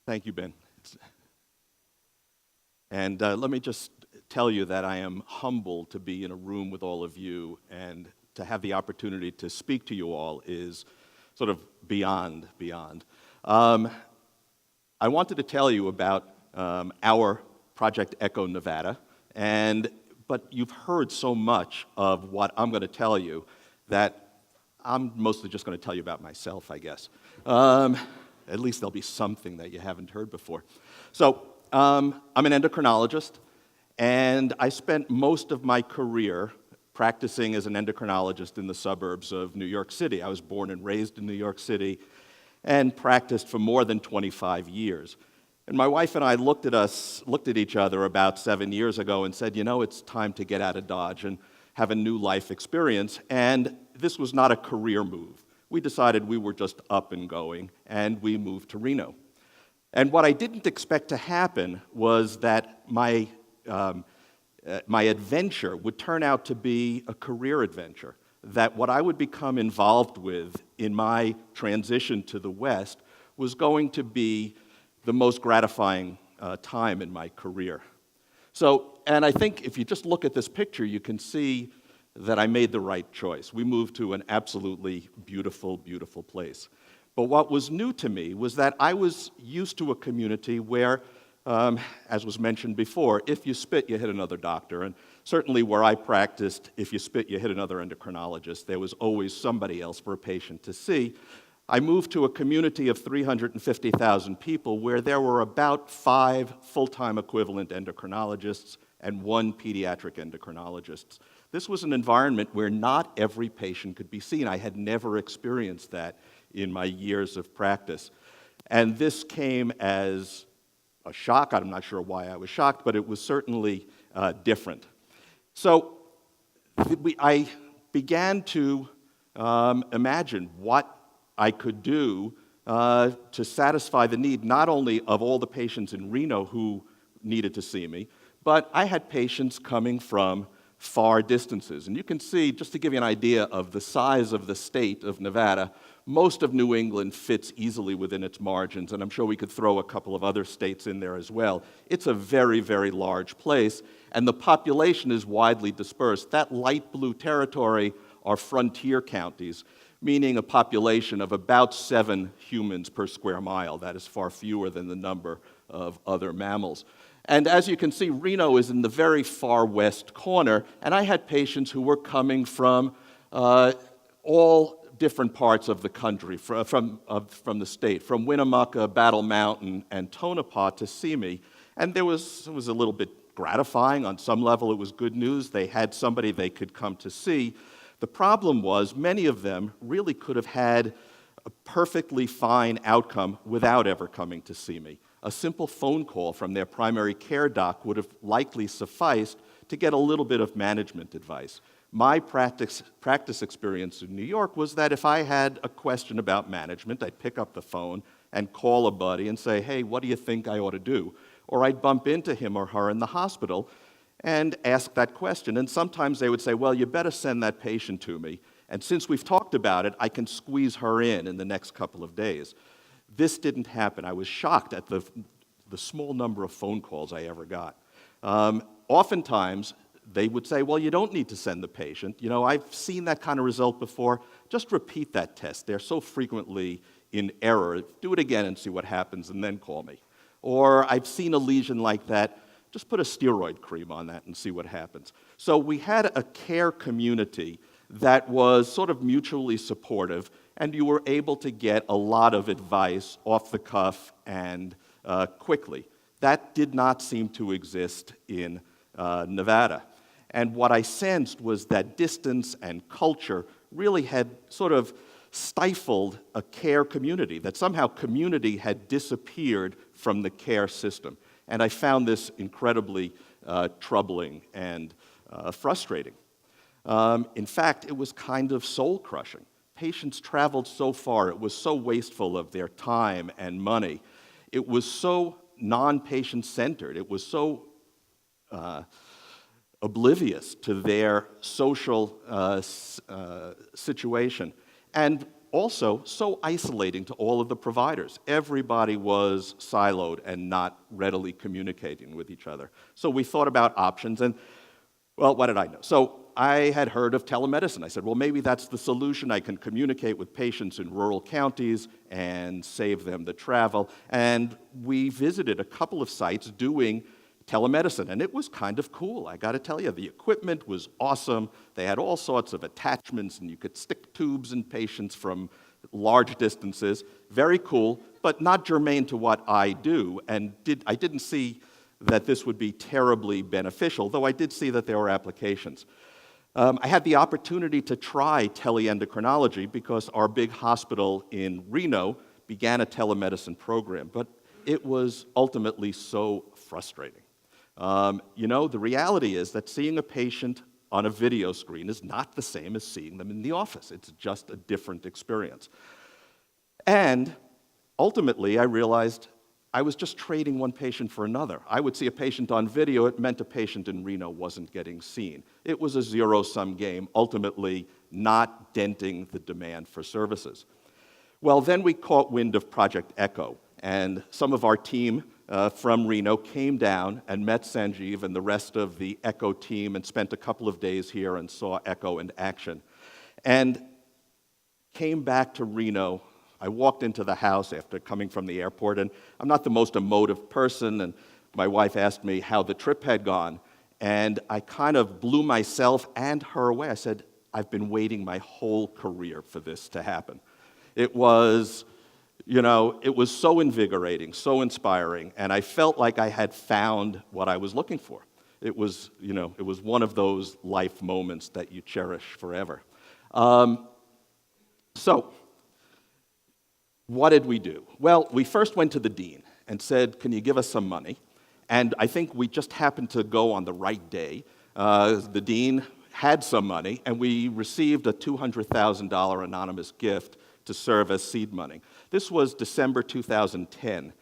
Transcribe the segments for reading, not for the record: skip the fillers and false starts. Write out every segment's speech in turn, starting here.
Thank you, Ben. And let me just tell you that I am humbled to be in a room with all of you, and to have the opportunity to speak to you all is sort of beyond. I wanted to tell you about our Project Echo Nevada, but you've heard so much of what I'm going to tell you that I'm mostly just going to tell you about myself, I guess. At least there'll be something that you haven't heard before. So, I'm an endocrinologist, and I spent most of my career practicing as an endocrinologist in the suburbs of New York City. I was born and raised in New York City and practiced for more than 25 years. And my wife and I looked at each other about 7 years ago and said, you know, it's time to get out of Dodge and have a new life experience. And this was not a career move. We decided we were just up and going, and we moved to Reno. And what I didn't expect to happen was that my adventure would turn out to be a career adventure, that what I would become involved with in my transition to the West was going to be the most gratifying time in my career. So, and I think if you just look at this picture, you can see that I made the right choice. We moved to an absolutely beautiful, beautiful place. But what was new to me was that I was used to a community where, as was mentioned before, if you spit, you hit another doctor. And certainly where I practiced, if you spit, you hit another endocrinologist. There was always somebody else for a patient to see. I moved to a community of 350,000 people where there were about 5 full-time equivalent endocrinologists and 1 pediatric endocrinologist. This was an environment where not every patient could be seen. I had never experienced that in my years of practice. And this came as a shock. I'm not sure why I was shocked, but it was certainly different. So I began to imagine what I could do to satisfy the need not only of all the patients in Reno who needed to see me, but I had patients coming from far distances. And you can see, just to give you an idea of the size of the state of Nevada, most of New England fits easily within its margins, and I'm sure we could throw a couple of other states in there as well. It's a very, very large place, and the population is widely dispersed. That light blue territory are frontier counties, meaning a population of about 7 humans per square mile. That is far fewer than the number of other mammals. And as you can see, Reno is in the very far west corner, and I had patients who were coming from all different parts of the country, from the state, from Winnemucca, Battle Mountain, and Tonopah to see me. And it was a little bit gratifying. On some level, it was good news. They had somebody they could come to see. The problem was many of them really could have had a perfectly fine outcome without ever coming to see me. A simple phone call from their primary care doc would have likely sufficed to get a little bit of management advice. My practice experience in New York was that if I had a question about management, I'd pick up the phone and call a buddy and say, hey, what do you think I ought to do? Or I'd bump into him or her in the hospital and ask that question. And sometimes they would say, well, you better send that patient to me. And since we've talked about it, I can squeeze her in the next couple of days. This didn't happen. I was shocked at the small number of phone calls I ever got. Oftentimes, they would say, well, you don't need to send the patient. You know, I've seen that kind of result before. Just repeat that test. They're so frequently in error. Do it again and see what happens, and then call me. Or I've seen a lesion like that. Just put a steroid cream on that and see what happens. So we had a care community that was sort of mutually supportive, and you were able to get a lot of advice off the cuff and quickly. That did not seem to exist in Nevada. And what I sensed was that distance and culture really had sort of stifled a care community, that somehow community had disappeared from the care system. And I found this incredibly troubling and frustrating. In fact, it was kind of soul-crushing. Patients traveled so far. It was so wasteful of their time and money. It was so non-patient-centered. It was so oblivious to their social situation. And also so isolating to all of the providers. Everybody was siloed and not readily communicating with each other. So we thought about options, and, well, what did I know? So I had heard of telemedicine. I said, well, maybe that's the solution. I can communicate with patients in rural counties and save them the travel. And we visited a couple of sites doing telemedicine, and it was kind of cool, I gotta tell you. The equipment was awesome. They had all sorts of attachments, and you could stick tubes in patients from large distances. Very cool, but not germane to what I do, and I didn't see that this would be terribly beneficial, though I did see that there were applications. I had the opportunity to try teleendocrinology because our big hospital in Reno began a telemedicine program, but it was ultimately so frustrating. The reality is that seeing a patient on a video screen is not the same as seeing them in the office. It's just a different experience. And ultimately, I realized I was just trading one patient for another. I would see a patient on video. It meant a patient in Reno wasn't getting seen. It was a zero-sum game, ultimately not denting the demand for services. Well, then we caught wind of Project ECHO, and some of our team from Reno came down and met Sanjeev and the rest of the ECHO team and spent a couple of days here and saw ECHO in action. And came back to Reno. I walked into the house after coming from the airport, and I'm not the most emotive person, and my wife asked me how the trip had gone, and I kind of blew myself and her away. I said, I've been waiting my whole career for this to happen. It was so invigorating, so inspiring, and I felt like I had found what I was looking for. It was one of those life moments that you cherish forever. So, what did we do? Well, we first went to the dean and said, can you give us some money? And I think we just happened to go on the right day. The dean had some money, and we received a $200,000 anonymous gift to serve as seed money. This was December 2010.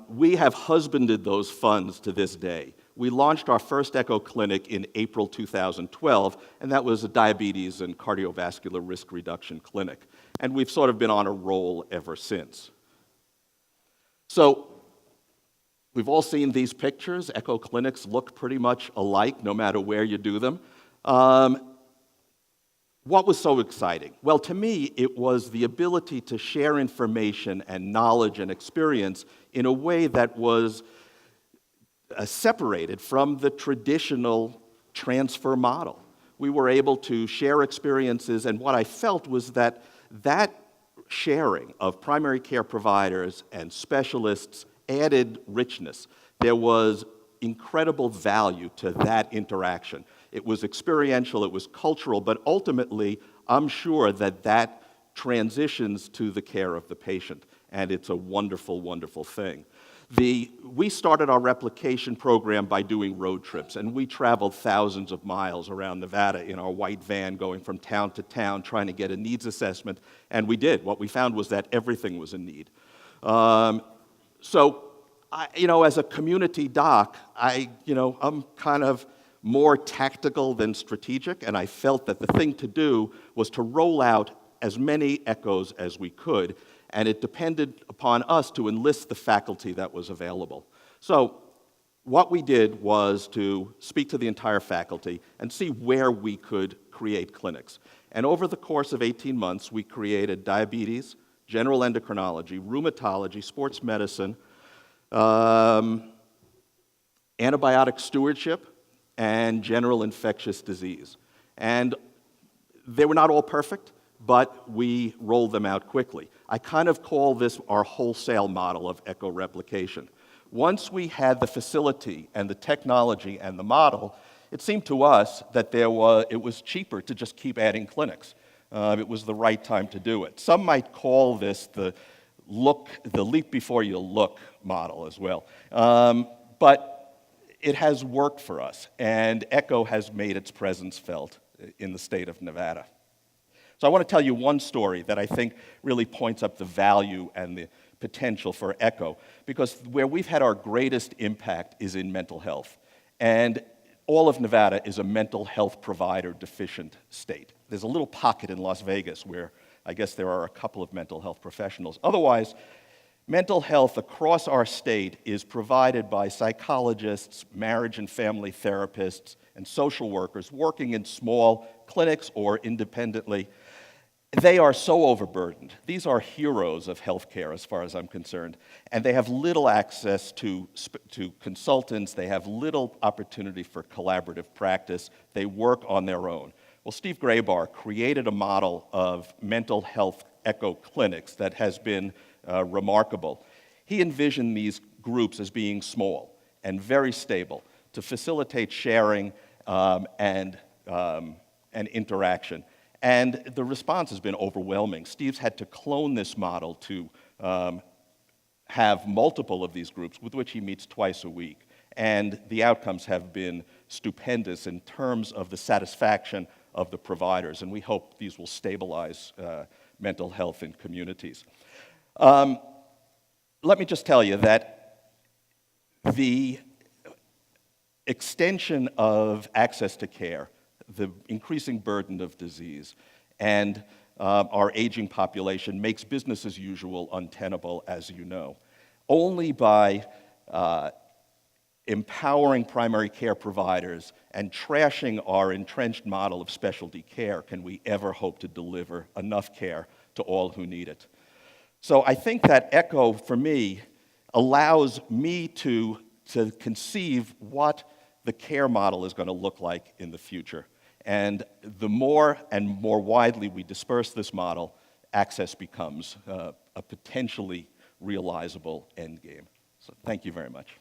We have husbanded those funds to this day. We launched our first ECHO clinic in April 2012, and that was a diabetes and cardiovascular risk reduction clinic. And we've sort of been on a roll ever since. So, we've all seen these pictures. ECHO clinics look pretty much alike no matter where you do them. What was so exciting? Well, to me, it was the ability to share information and knowledge and experience in a way that was separated from the traditional transfer model. We were able to share experiences, and what I felt was that sharing of primary care providers and specialists added richness. There was incredible value to that interaction. It was experiential, it was cultural, but ultimately, I'm sure that transitions to the care of the patient, and it's a wonderful, wonderful thing. We started our replication program by doing road trips, and we traveled thousands of miles around Nevada in our white van, going from town to town, trying to get a needs assessment, and we did. What we found was that everything was in need. As a community doc, I'm kind of more tactical than strategic, and I felt that the thing to do was to roll out as many echoes as we could, and it depended upon us to enlist the faculty that was available. So what we did was to speak to the entire faculty and see where we could create clinics. And over the course of 18 months, we created diabetes, general endocrinology, rheumatology, sports medicine, antibiotic stewardship, and general infectious disease. And they were not all perfect, but we rolled them out quickly. I kind of call this our wholesale model of ECHO replication. Once we had the facility and the technology and the model, it seemed to us that it was cheaper to just keep adding clinics. It was the right time to do it. Some might call this the leap before you look model as well. But it has worked for us, and ECHO has made its presence felt in the state of Nevada. So I want to tell you one story that I think really points up the value and the potential for ECHO, because where we've had our greatest impact is in mental health. And all of Nevada is a mental health provider deficient state. There's a little pocket in Las Vegas where I guess there are a couple of mental health professionals. Otherwise, mental health across our state is provided by psychologists, marriage and family therapists, and social workers working in small clinics or independently. They are so overburdened. These are heroes of healthcare as far as I'm concerned, and they have little access to consultants. They have little opportunity for collaborative practice. They work on their own. Well, Steve Graybar created a model of mental health echo clinics that has been remarkable. He envisioned these groups as being small and very stable to facilitate sharing and interaction. And the response has been overwhelming. Steve's had to clone this model to have multiple of these groups with which he meets twice a week. And the outcomes have been stupendous in terms of the satisfaction of the providers. And we hope these will stabilize mental health in communities. Let me just tell you that the extension of access to care, the increasing burden of disease, and our aging population makes business as usual untenable, as you know. Only by empowering primary care providers and trashing our entrenched model of specialty care can we ever hope to deliver enough care to all who need it. So I think that ECHO, for me, allows me to conceive what the care model is going to look like in the future. And the more and more widely we disperse this model, access becomes a potentially realizable endgame. So thank you very much.